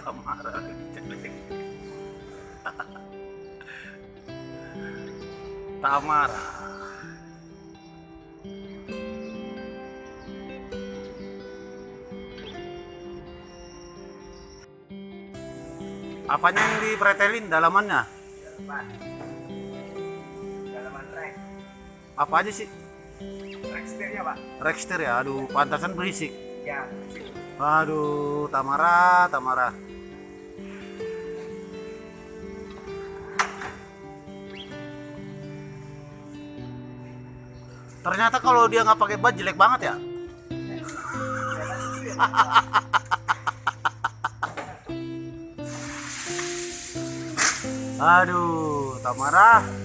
Tamara. Tamara. Apanya yang dipretelin dalamannya? Dalaman rek. Apa aja sih? Rekstirnya pak. Rexter ya, aduh pantasan berisik. Ya. Aduh, Tamara, Tamara. Ternyata kalau dia nggak pakai baju jelek banget ya. Aduh, Tamara.